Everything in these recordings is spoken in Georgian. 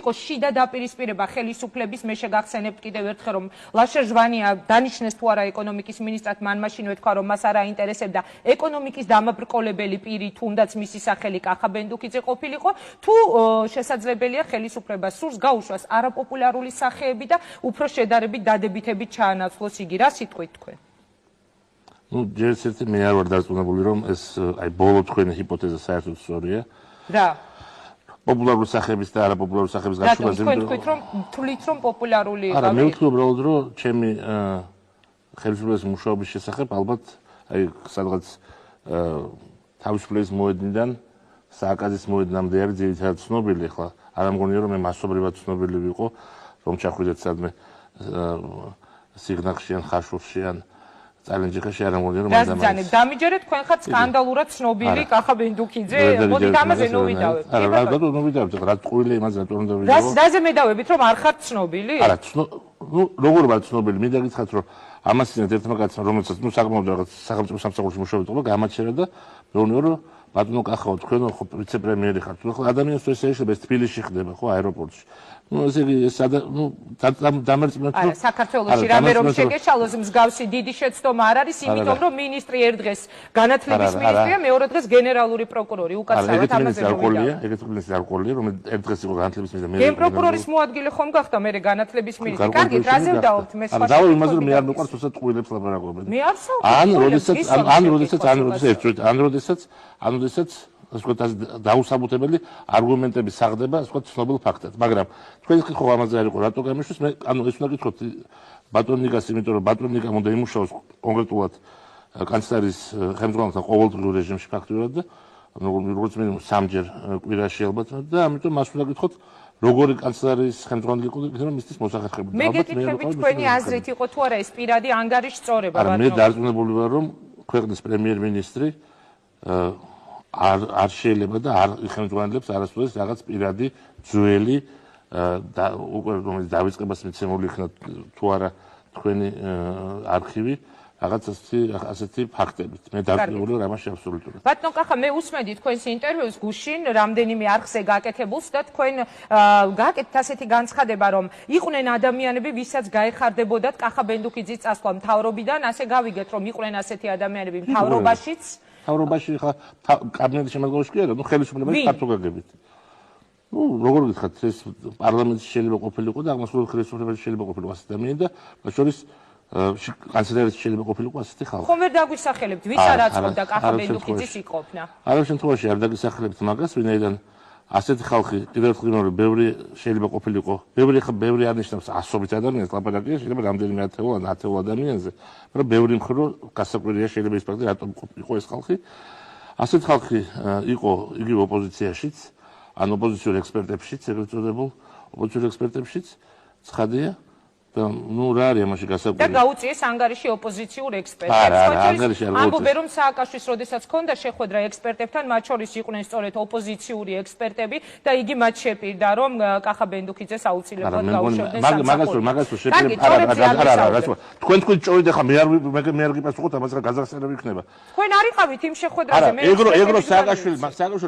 იყო შიდა დაპირისპირება ხელისუფლების, მე შეგახსენებთ კიდევ ერთხელ, რომ ლაშა ჟვანია დანიშნეს თუ არა ეკონომიკის მინისტრად, მან მაშინვე თქვა, რომ მას არ აინტერესებდა ეკონომიკის დამაბრკოლებელი პირი, თუნდაც მისი სახელი კახა ბენდუქიძე ყოფილიყო, თუ შესაძლებელია ხელისუფლებას სურს გაუშვას არაპოპულარული სახეები და უფრო შედარებით დადებითებით ჩაანაცვლოს იგი. რა სიტყვით თქვენ? ჯერ ერთი მე არ ვარ დარწმუნებული, რომ ეს აი ბოლო თქვენი ჰიპოთეზა საერთოდ სწორია. რა? პოპულარული სახეების და არაპოპულარული სახეების გაშუქებას თქვენ თქვით, რომ თვლით, რომ პოპულარული იყო. არა, მე ვთქვი უბრალოდ, რომ ჩემი ხელისუფლების მუშაობის შესახებ ალბათ აი სადღაც თავისუფლების მოედნიდან სააკაძის მოედნამდე არის ძირითადად ცნობილი. ახლა არ ამგონია, რომ მე მასობრივად ცნობილი ვიყო, რომ ჩახვიდეთ სადმე სიგნალში ან ხაშურში ან წალენჯიხაში არ ამგონია, რომ ადამიანებს დამიჯერეთ, თქვენ ხართ სკანდალურად ცნობილი კახა ბენდუქიძე, მოდით ამაზე ნოვიდავებით. არა, რატო ნოვიდავებით? რა ტყუილი იმაზე რატო უნდა ვიდაო? რაზე მედავებით, რომ არ ხართ ცნობილი? არა, როგორ ვარ ცნობილი? მინდა გითხრათ, რომ ამასინათ ერთმა კაცმა, რომელსაც საკმაოდ რაღაც სახელმწიფო სამსახურში მუშაობთ, გამაჩერა და მეუბნება, რომ ბატონო კახაო, თქვენ ხო ვიცე-პრემიერი ხართ. ხო ადამიანს ეს შეიძლება ეს თბილისში ხდება, ხო, აეროპორტში. ესე იგი ეს დამერწმუნეთ, რომ საქართველოში რამე რომ შეგეშალოს მსგავსი დიდი შეცდომა არ არის, იმიტომ რომ მინისტრი ერთ დღეს განათლების მინისტრია, მეორე დღეს გენერალური პროკურორი. უკაცრავად ამაზე მოვიდა. ეგეთ მინისტრი არ ყოლია, რომ ერთ დღეს იყო განათლების მინისტრი, მე გენპროკურორის მოადგილე ხომ გახდა, მე განათლების მინისტრი. კარგი, რაზე ვდაობთ მე სხვა? დავი იმაზე რომ მე არ მიყვარს უბრალოდ ტყუილებს ლაპარაკობენ. მე არ საუბრობ. ან როდესაც ასე ვთქვათ, დაუსაბუთებელი არგუმენტები საღდება, ასე ვთქვათ, ცნობილ ფაქტად. მაგრამ თქვენ ხო ამაზე არ იყო რატო გამიშვის? მე ეს უნდა გითხრათ ბატონ ნიკას, იმიტომ რომ ბატონ ნიკა უნდა იმუშაოს კონკრეტულად კანცლერის ხელმძღვანელთან ყოველდღიურ რეჟიმში ფაქტურად და როგორც მინიმუმ სამჯერ კვირაში ალბათ და ამიტომ მას უნდა გითხრათ როგორი კანცლერის ხელმძღვანელი იყო, რომ მისთვის მოსახერხებლად. მე გეკითხებით თქვენი აზრით იყო თუ არა ეს პირადი ანგარიშწორება ბატონო? არა, მე დარწმუნებული ვარ, რომ ქვეყნის პრემიერ-მინისტრი არ შეიძლება და არ იხელმძღვანელებს არასდროს რაღაც პირადი ძველი და უკვე რომელიც დავიწყებას მიცემული იქნა თუ არა თქვენი არქივი რაღაც ასეთი ფაქტებით. მე დარწმუნებული ვარ ამაში აბსოლუტურად. ბატონო კახა, მე უსმენდი თქვენს ინტერვიუს გუშინ რამდენიმე არხზე გაკეთებულს და თქვენ გააკეთეთ ასეთი განცხადება, რომ იყვნენ ადამიანები, ვისაც გაეხარდებოდათ კახა ბენდუქიძის წასვლა მთავრობიდან, ასე გავიგეთ, რომ იყვნენ ასეთი ადამიანები მთავრობაშიც. მთავრობაში ხა კაბინეტის შემადგენლობაში კი არა, ხელისუფლების პარტოგაგებით. როგორ გითხრათ, ეს პარლამენტში შეიძლება ყოფილიყო და აღმასრულებელ ხელისუფლებაში შეიძლება ყოფილიყო ასეთი ადამიანი და მათ შორის კანცლერიაში შეიძლება ყოფილიყო ასეთი ხალხი. ხომ ვერ დაგვისახელებთ, ვის არ აწმობდა კახა ბენდუქიძის იყოფნა? არა შემთხვევაში არ დაგისახელებთ მაგას, ვინაიდან ასეთი ხალხი კიდევ ერთხელ ვიმეორებ, ბევრი შეიძლება ყოფილიყო, ბევრი არ ნიშნავს ასობით ადამიანს, ლაპარაკია შეიძლება რამდენიმე ათეულ ადამიანზე, მაგრამ ბევრი მხრივ გასაკვირია შეიძლება ის ფაქტი, რატომ იყო ეს ხალხი. ასეთი ხალხი იყო იგივე ოპოზიციაშიც, ან ოპოზიციურ ექსპერტებშიც, ეგრეთ წოდებულ ოპოზიციურ ექსპერტებშიც, ცხადია. და რა არის ამაში გასაკვირი? და გაუწიეს ანგარიში ოპოზიციურ ექსპერტებს. ამბობენ, რომ სააკაშვილის როდესაც ჰქონდა შეხვედრა ექსპერტებთან, მათ შორის იყვნენ სწორედ ოპოზიციური ექსპერტები და იგი მათ შეპირდა, რომ კახა ბენდუქიძეს აუცილებლად გაუშვებდნენ სამსახურში. მაგას შეპირდა არა, თქვენ ჭოიდ ახლა მე არ გიპასუხოთ, ამას გაზახსენები იქნება. თქვენ არ იყავით იმ შეხვედრაზე, მე ეგრო სააკაშვილი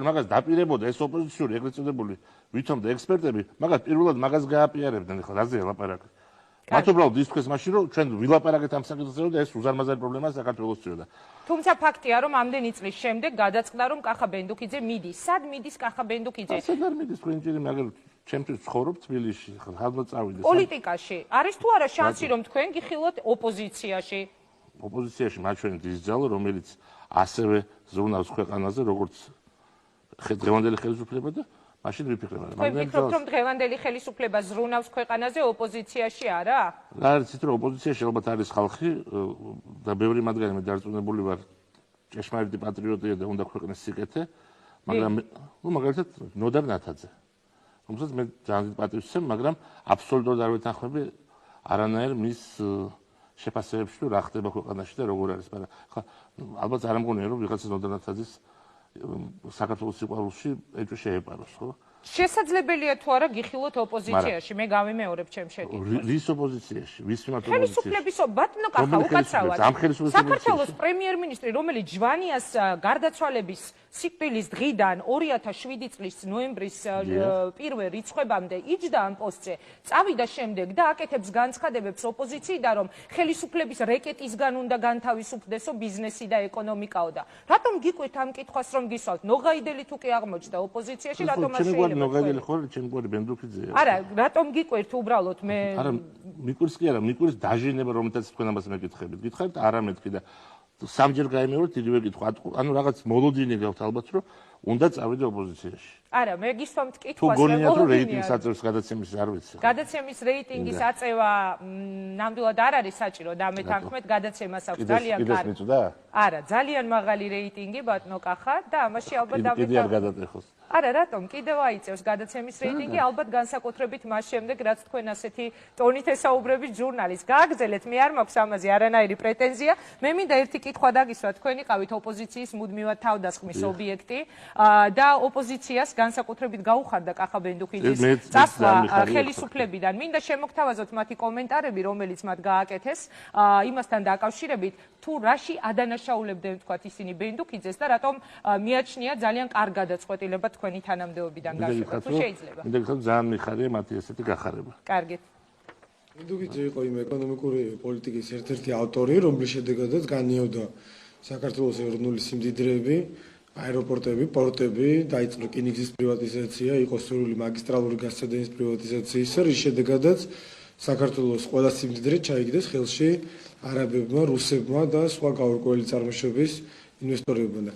მაგას დაპირებოდა ეს ოპოზიციური ეგრეთ წოდებული ვითომდა ექსპერტები, მაგას პირველად მაგას გააპიარებდნენ, ხო, რაზეა ლაპარაკი? მათ უბრალოდ ის თქვეს მაშინ, რომ ჩვენ ვილაპარაკეთ ამ საკითხზე და ეს უზარმაზარი პრობლემაა საქართველოს წიოდა. თუმცა ფაქტია, რომ ამდენი წლის შემდეგ გადაწყდა, რომ კახა ბენდუქიძე მიდის. სად მიდის კახა ბენდუქიძე? სად არ მიდის, თქვენ ჭირი, მაგრამ ჩემთვის ცხოვრობ თბილისში, ხალხმა წავიდეს. პოლიტიკაში არის თუ არა შანსი, რომ თქვენ გიხილოთ ოპოზიციაში? ოპოზიციაში მაჩვენეთ ის ძალა, რომელიც ასევე ზრუნავს ქვეყანაზე, როგორც დღევანდელი ხელისუფლება და მაშინ ვიფიქრებ, მაგრამ ვფიქრობ, რომ დღევანდელი ხელისუფლება ზრუნავს ქვეყანაზე ოპოზიციაში არა? რა არის ის, რომ ოპოზიციაში ალბათ არის ხალხი და ბევრი მათგანი მე დარწმუნებული ვარ, ჭეშმარიტი პატრიოტია და უნდა ქვეყნის სიკეთე, მაგრამ მაგალითად ნოდარ ნათაძე, რომელსაც მე ძალიან პატრიოტს ვცემ, მაგრამ აბსოლუტურად არ ვეთანხმები არანაირ მის შეფასებებში, თუ რა ხდება ქვეყანაში და როგორ არის, მაგრამ ხა ალბათ არ ამგონია, რომ ვიღაცას ნოდარ ნათაძის საქართველოს სიყვარულში ეჭვი შეეპაროს, ხო? შესაძლებელია თუ არა გიხილოთ ოპოზიციაში, მე გავიმეორებ ჩემ შეკითხვას. ვის ოპოზიციაში? ვის მიმართ ოპოზიციაში? ხელისუფლების ბატონო კახა უკაცრავად. ამ ხელისუფლების საქართველოს პრემიერ-მინისტრი, რომელიც ჯვანიას გარდაცვალების სიკვდილის დღიდან 2007 წლის ნოემბრის პირველ რიცხვებამდე იჯდა ამ პოსტზე, წავიდა შემდეგ და აკეთებს განცხადებებს ოპოზიციიდან, რომ ხელისუფლების რეკეტისგან უნდა განთავისუფლდესო ბიზნესი და ეკონომიკაო და რატომ გიყვით ამ კითხვას რომ გისვათ? ნოღაიდელი თუ კი აღმოჩნდა ოპოზიციაში, რატომ არ შეიძლება? ნოღაიდელი ხო ჩემ გვარი ბენდუქიძეა. არა, რატომ გიყვით უბრალოდ მე? არა, მიკვირს კი არა, მიკვირს დაჟინება, რომელთაც თქვენ ამას მეკითხებით. გითხარით არა მეთქი და სამჯერ გაიმეორეთ იგივე კითხვა. ანუ რაღაც მოლოდინი გაქვთ ალბათ, რომ უნდა წავიდე ოპოზიციაში. არა, მე გისვამთ თუ კითხვას, გონია თუ რეიტინგს აწევს გადაცემის არ ვიცი. გადაცემის რეიტინგის აწევა ნამდვილად არ არის საჭირო და მე თანხმეთ გადაცემას აქვს ძალიან კიდეს კარგი. მიწვდა? არა, ძალიან მაღალი რეიტინგი ბატონო კახა და ამაში ალბათ კიდე არ გადატეხოს. არა, რატომ? კიდევ აიწევს გადაცემის რეიტინგი, ალბათ განსაკუთრებით მას შემდეგ, რაც თქვენ ასეთი ტონით ესაუბრებით ჟურნალისტს. გააგრძელეთ, მე არ მაქვს ამაზე არანაირი პრეტენზია. მე მინდა ერთი კითხვა დაგისვათ, თქვენ იყავით ოპოზიციის მუდმივად თავდასხმის ობიექტი და ოპოზიციას განსაკუთრებით გაუხარდა კახა ბენდუქიძის წასვლა ხელისუფლებიდან. მინდა შემოგთავაზოთ მათი კომენტარები, რომელიც მათ გააკეთეს იმასთან დაკავშირებით, თუ რაში ადანაშაულებდნენ თქვათ ისინი ბენდუქიძეს და რატომ მიაჩნია ძალიან კარგ გადაწყვეტილება თქვენი თანამდებობიდან გაშვება. თუ შეიძლება. მინდა გითხრათ ძალიან მიხარია მათი ესეთი გახარება. კარგით. ბენდუქიძე იყო იმ ეკონომიკური პოლიტიკის ერთ-ერთი ავტორი, რომლის შედეგადაც განიავდა საქართველოს ეროვნული სიმდიდრეები, აეროპორტები, პორტები, დაიწყო რკინიგზის პრივატიზაცია, იყო სრული მაგისტრალური გასცადების პრივატიზაციის, რის შედეგადაც საქართველოს ყველა სიმდიდრე ჩაიგდეს ხელში არაბებმა, რუსებმა და სხვა გაურკვეველი წარმოშობის ინვესტორებმა.